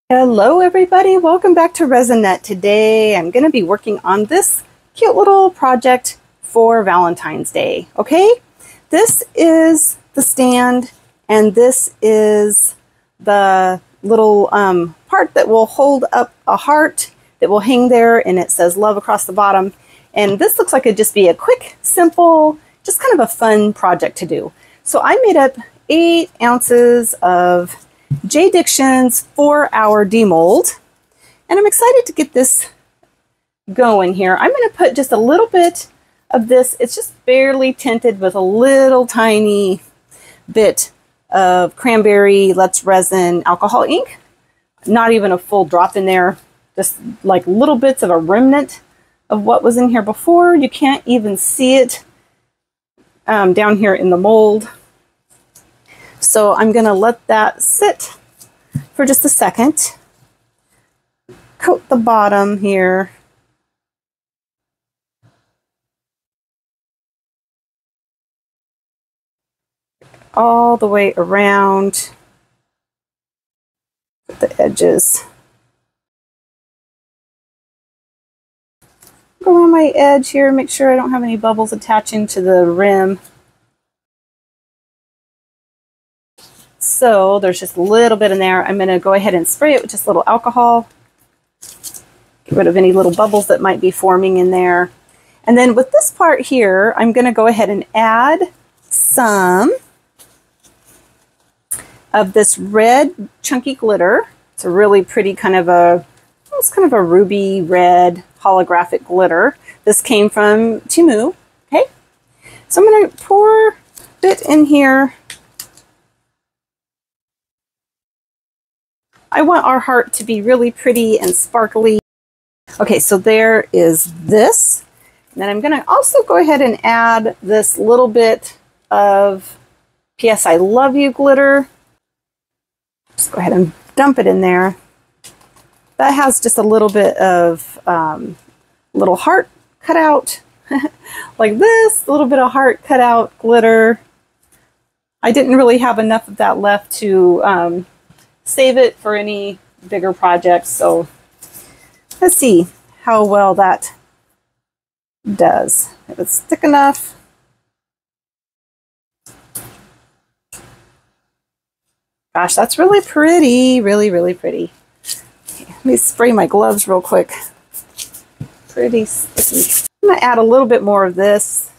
Hello everybody, welcome back to ResinNet. Today I'm going to be working on this cute little project for Valentine's Day, okay? This is the stand and this is the little part that will hold up a heart that will hang there, and it says love across the bottom. And this looks like it'd just be a quick, simple, just kind of a fun project to do. So I made up 8 ounces of JDiction's 4-hour demold, and I'm excited to get this going here. I'm going to put just a little bit of this. It's just barely tinted with a little tiny bit of cranberry Let's Resin alcohol ink. Not even a full drop in there, just like little bits of a remnant of what was in here before. You can't even see it down here in the mold. So I'm going to let that sit for just a second. Coat the bottom here. All the way around the edges. Go around my edge here, make sure I don't have any bubbles attaching to the rim. So there's just a little bit in there. I'm going to go ahead and spray it with just a little alcohol. Get rid of any little bubbles that might be forming in there. And then with this part here, I'm going to go ahead and add some of this red chunky glitter. It's a really pretty it's kind of a ruby red holographic glitter. This came from Temu. Okay, so I'm going to pour a bit in here. I want our heart to be really pretty and sparkly. Okay, so there is this. And then I'm going to also go ahead and add this little bit of P.S. I Love You glitter. Just go ahead and dump it in there. That has just a little bit of little heart cut out like this, a little bit of heart cut out glitter. I didn't really have enough of that left to save it for any bigger projects. So let's see how well that does. If it's thick enough. Gosh, that's really pretty, really, really pretty. Okay, let me spray my gloves real quick. Pretty sticky. I'm gonna add a little bit more of this.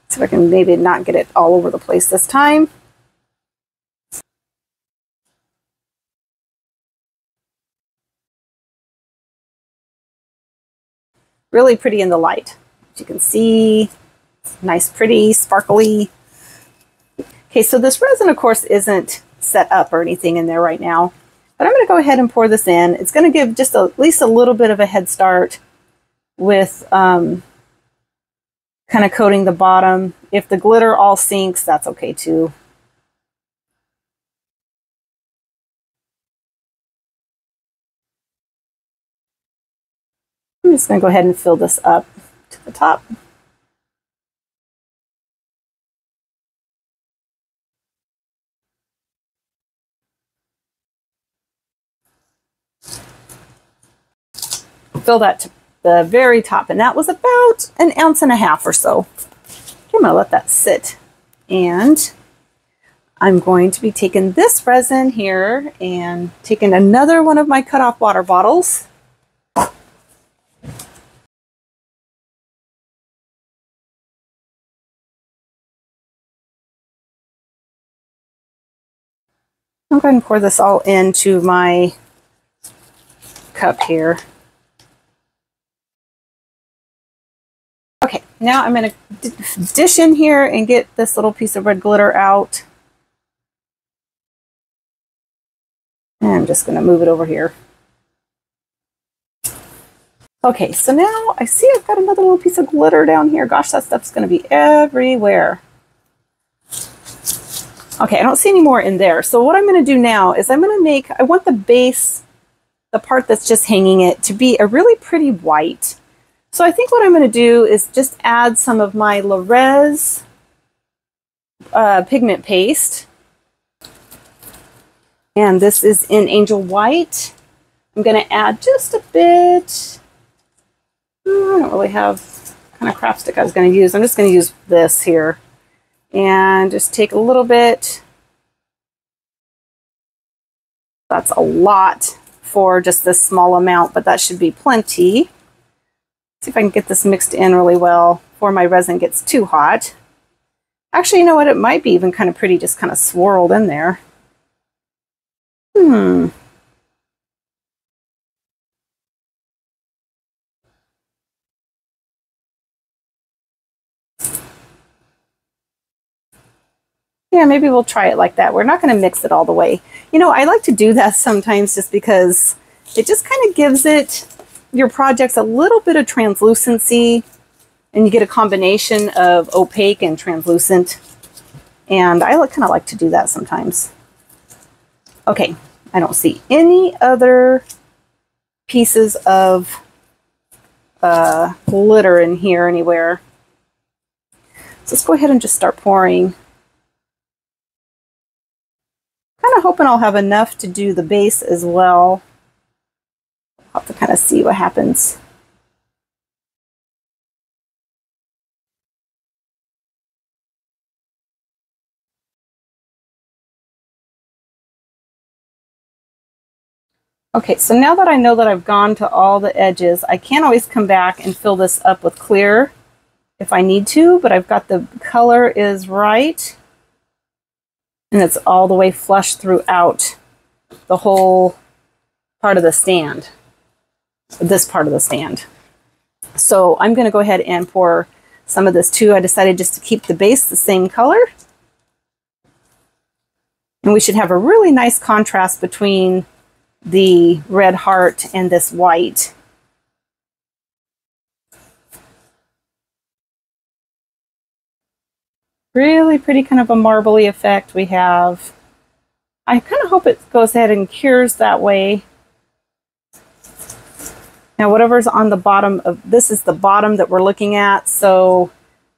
See if I can maybe not get it all over the place this time. Really pretty in the light. As you can see, it's nice, pretty, sparkly. Okay, so this resin, of course, isn't set up or anything in there right now, but I'm going to go ahead and pour this in. It's going to give just at least a little bit of a head start with kind of coating the bottom. If the glitter all sinks, that's okay too. I'm just going to go ahead and fill this up to the top. Fill that to the very top, and that was about 1.5 ounces or so. Okay, I'm going to let that sit, and I'm going to be taking this resin here and taking another one of my cut-off water bottles. I'm going to pour this all into my cup here. Okay, now I'm going to dish in here and get this little piece of red glitter out. And I'm just going to move it over here. Okay, so now I see I've got another little piece of glitter down here. Gosh, that stuff's going to be everywhere. Okay, I don't see any more in there. So what I'm going to do now is I'm going to make, I want the base, the part that's just hanging it, to be a really pretty white. So I think what I'm going to do is just add some of my Lorez pigment paste. And this is in Angel White. I'm going to add just a bit. I don't really have what kind of craft stick I was going to use. I'm just going to use this here. And just take a little bit. That's a lot for just this small amount, but that should be plenty. See if I can get this mixed in really well before my resin gets too hot. Actually, you know what? It might be even kind of pretty just kind of swirled in there. Yeah, maybe we'll try it like that. We're not going to mix it all the way. You know, I like to do that sometimes just because it just kind of gives it, your projects, a little bit of translucency, and you get a combination of opaque and translucent. And I kind of like to do that sometimes. Okay, I don't see any other pieces of glitter in here anywhere. So let's go ahead and just start pouring. Kind of hoping I'll have enough to do the base as well. I'll have to kind of see what happens. Okay, so now that I know that I've gone to all the edges, I can always come back and fill this up with clear if I need to, but I've got the color is right. And it's all the way flush throughout the whole part of the stand, this part of the stand. So I'm going to go ahead and pour some of this too. I decided just to keep the base the same color. And we should have a really nice contrast between the red heart and this white. Really pretty, kind of a marbly effect we have. I kind of hope it goes ahead and cures that way. Now whatever's on the bottom of this is the bottom that we're looking at, so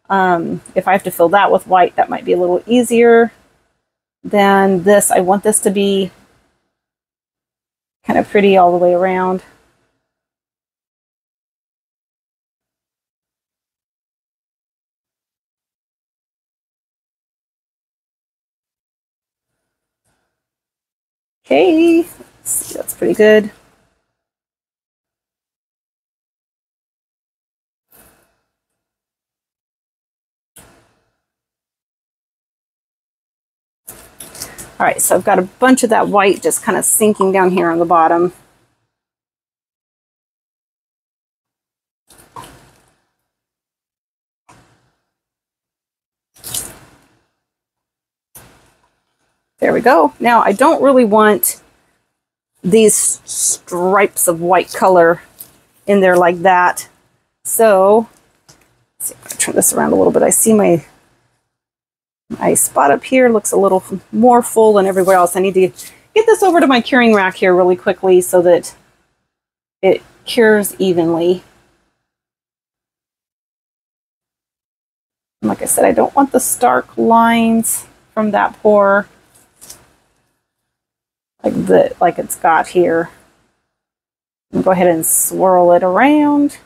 if I have to fill that with white, that might be a little easier than this. I want this to be kind of pretty all the way around. Okay, let's see, that's pretty good. All right, so I've got a bunch of that white just kind of sinking down here on the bottom. There we go. Now I don't really want these stripes of white color in there like that. So let's see if I turn this around a little bit. I see my spot up here looks a little more full than everywhere else. I need to get this over to my curing rack here really quickly so that it cures evenly. And like I said, I don't want the stark lines from that pour like it's got here. Go ahead and swirl it around.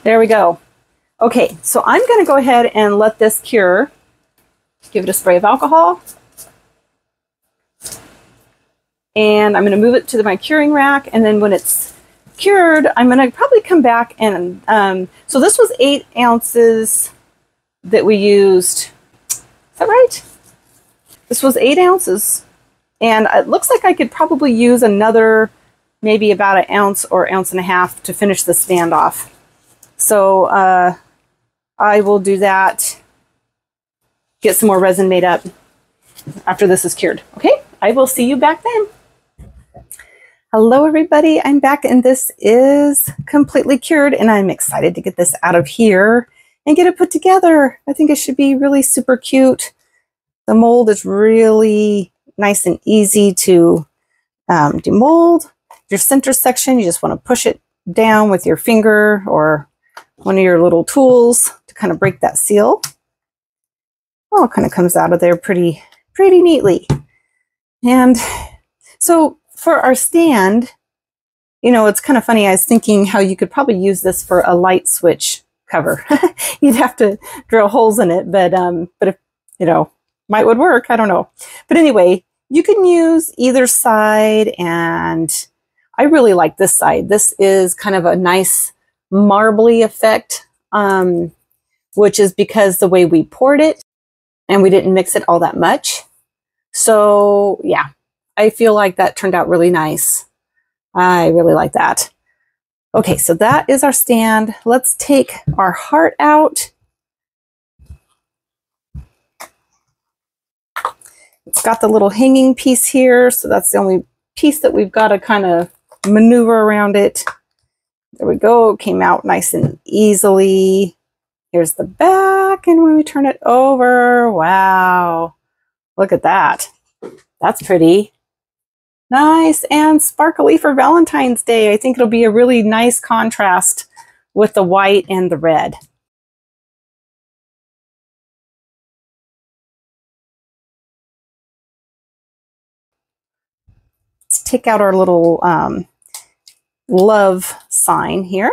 There we go. Okay, so I'm going to go ahead and let this cure. Give it a spray of alcohol. And I'm going to move it to my curing rack, and then when it's cured, I'm going to probably come back and, so this was 8 ounces that we used. Is that right? This was 8 ounces. And it looks like I could probably use another, maybe about 1 ounce or 1.5 ounces to finish the stand off. So I will do that, get some more resin made up after this is cured. Okay, I will see you back then. Hello everybody, I'm back and this is completely cured and I'm excited to get this out of here and get it put together. I think it should be really super cute. The mold is really nice and easy to demold. your center section, you just want to push it down with your finger or one of your little tools to kind of break that seal. Oh, it kind of comes out of there pretty neatly. And so for our stand, you know, it's kind of funny. I was thinking how you could probably use this for a light switch cover. You'd have to drill holes in it, but if, you know, would work. I don't know. But anyway, you can use either side, and I really like this side. This is kind of a nice marbly effect, which is because the way we poured it and we didn't mix it all that much. So yeah, I feel like that turned out really nice. I really like that. Okay, so that is our stand. Let's take our heart out. It's got the little hanging piece here, so that's the only piece that we've got to kind of maneuver around it. There we go, it came out nice and easily. Here's the back, and when we turn it over, wow, look at that. That's pretty. Nice and sparkly for Valentine's Day. I think it'll be a really nice contrast with the white and the red. Let's take out our little love sign here.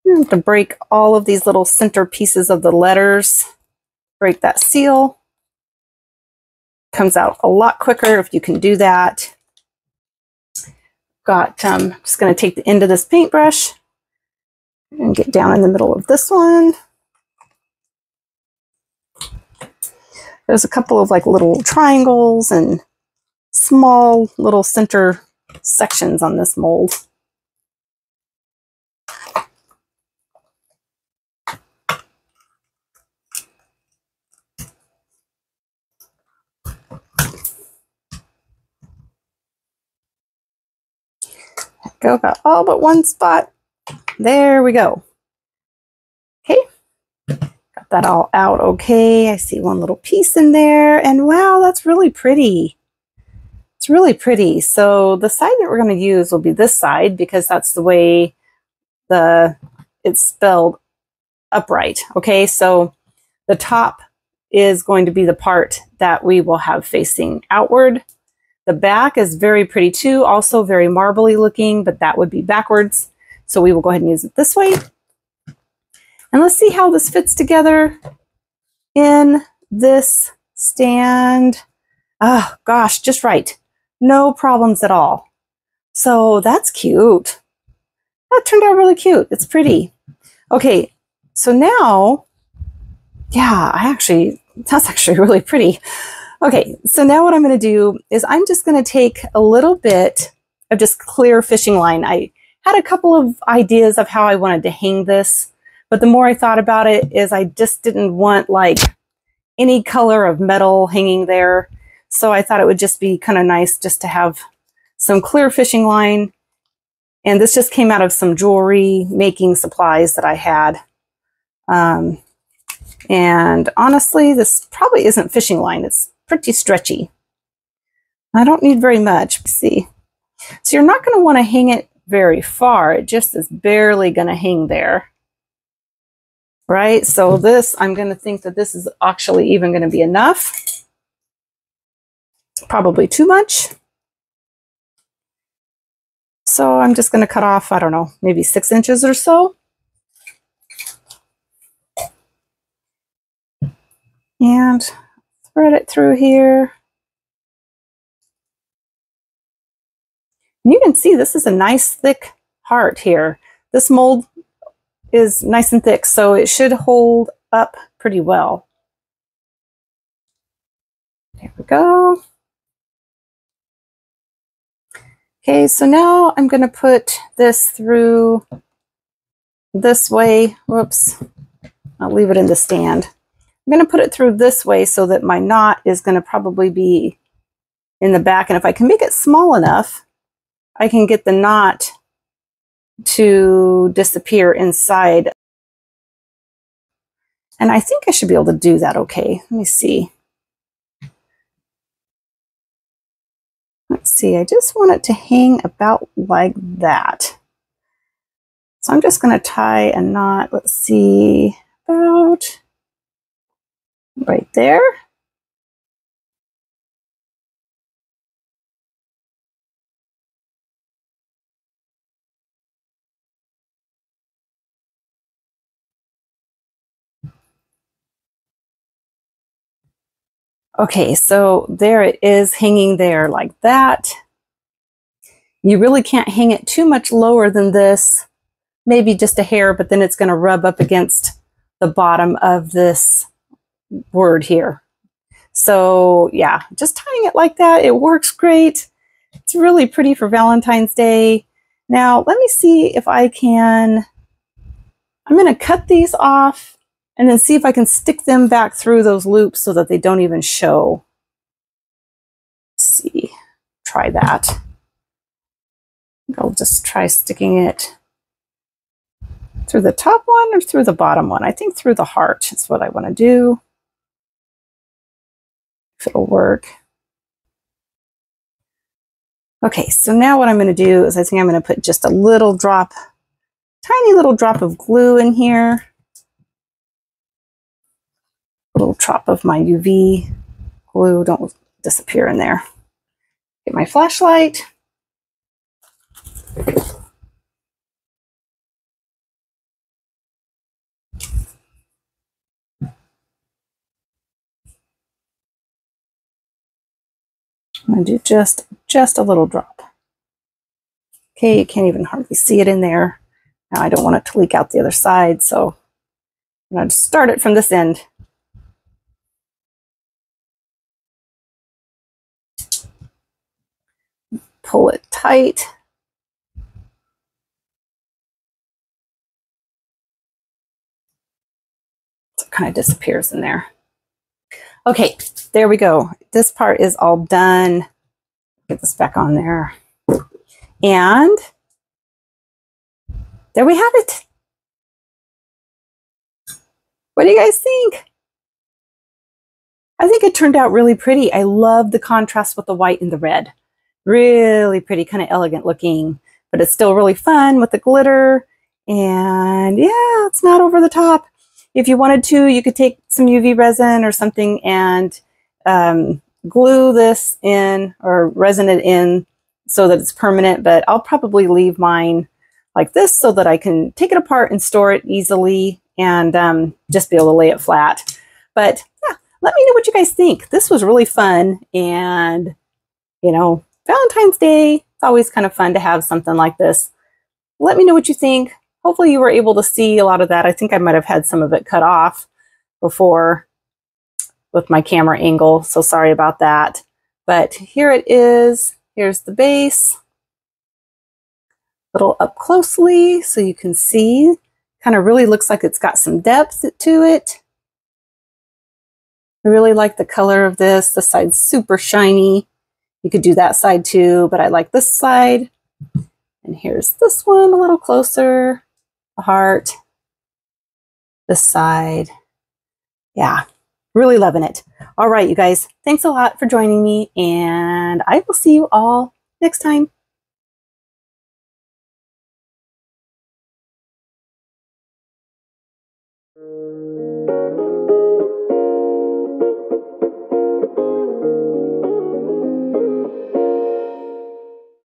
You have to break all of these little center pieces of the letters. Break that seal. Comes out a lot quicker if you can do that. Just going to take the end of this paintbrush and get down in the middle of this one. There's a couple of like little triangles and small little center sections on this mold. Go, got all but one spot. There we go. Okay, got that all out okay. I see one little piece in there, and wow, that's really pretty. It's really pretty. So the side that we're going to use will be this side because that's the way it's spelled upright. Okay, so the top is going to be the part that we will have facing outward. The back is very pretty too, also very marbly looking, but that would be backwards. So we will go ahead and use it this way. And let's see how this fits together in this stand. Oh gosh, just right. No problems at all. So that's cute. That turned out really cute. It's pretty. Okay, so now, yeah, that's actually really pretty. Okay, so now what I'm going to do is I'm just going to take a little bit of just clear fishing line. I had a couple of ideas of how I wanted to hang this, but the more I thought about it is I just didn't want like any color of metal hanging there. So I thought it would just be kind of nice just to have some clear fishing line. And this just came out of some jewelry making supplies that I had. And honestly, this probably isn't fishing line. It's pretty stretchy. I don't need very much. Let's see. So you're not going to want to hang it very far. It just is barely going to hang there. Right? So this, I'm going to think that this is actually even going to be enough. Probably too much. So I'm just going to cut off, I don't know, maybe 6 inches or so. And thread it through here. And you can see this is a nice thick heart here. This mold is nice and thick, so it should hold up pretty well. There we go. Okay, so now I'm going to put this through this way. Whoops. I'll leave it in the stand. I'm going to put it through this way so that my knot is going to probably be in the back. And if I can make it small enough, I can get the knot to disappear inside. And I think I should be able to do that okay. Let me see. Let's see, I just want it to hang about like that. So I'm just going to tie a knot, let's see, about right there. Okay, so there it is hanging there like that. You really can't hang it too much lower than this, maybe just a hair, but then it's going to rub up against the bottom of this word here. So yeah, just tying it like that, it works great. It's really pretty for Valentine's Day. Now, let me see if I can, I'm going to cut these off and then see if I can stick them back through those loops so that they don't even show. Let's see, try that. I'll just try sticking it through the top one or through the bottom one. I think through the heart is what I want to do. If it'll work. Okay, so now what I'm going to do is I think I'm going to put just a little drop, tiny little drop of glue in here. A little drop of my UV glue, don't disappear in there. Get my flashlight. I'm going to do just a little drop. Okay, you can't even hardly see it in there. Now I don't want it to leak out the other side, so I'm going to start it from this end. Pull it tight. So it kind of disappears in there. Okay, there we go. This part is all done. Get this back on there. And there we have it. What do you guys think? I think it turned out really pretty. I love the contrast with the white and the red. Really pretty, kind of elegant looking, but it's still really fun with the glitter. And yeah, it's not over the top. If you wanted to, you could take some UV resin or something and glue this in or resin it in so that it's permanent, but I'll probably leave mine like this so that I can take it apart and store it easily and just be able to lay it flat. But yeah, let me know what you guys think. This was really fun, and you know, Valentine's Day, it's always kind of fun to have something like this. Let me know what you think. Hopefully you were able to see a lot of that. I think I might have had some of it cut off before with my camera angle, so sorry about that. But here it is. Here's the base. A little up closely so you can see. Kind of really looks like it's got some depth to it. I really like the color of this. The side's super shiny. You could do that side too, but I like this side. And here's this one a little closer. The heart. This side. Yeah, really loving it. All right, you guys, thanks a lot for joining me, and I will see you all next time.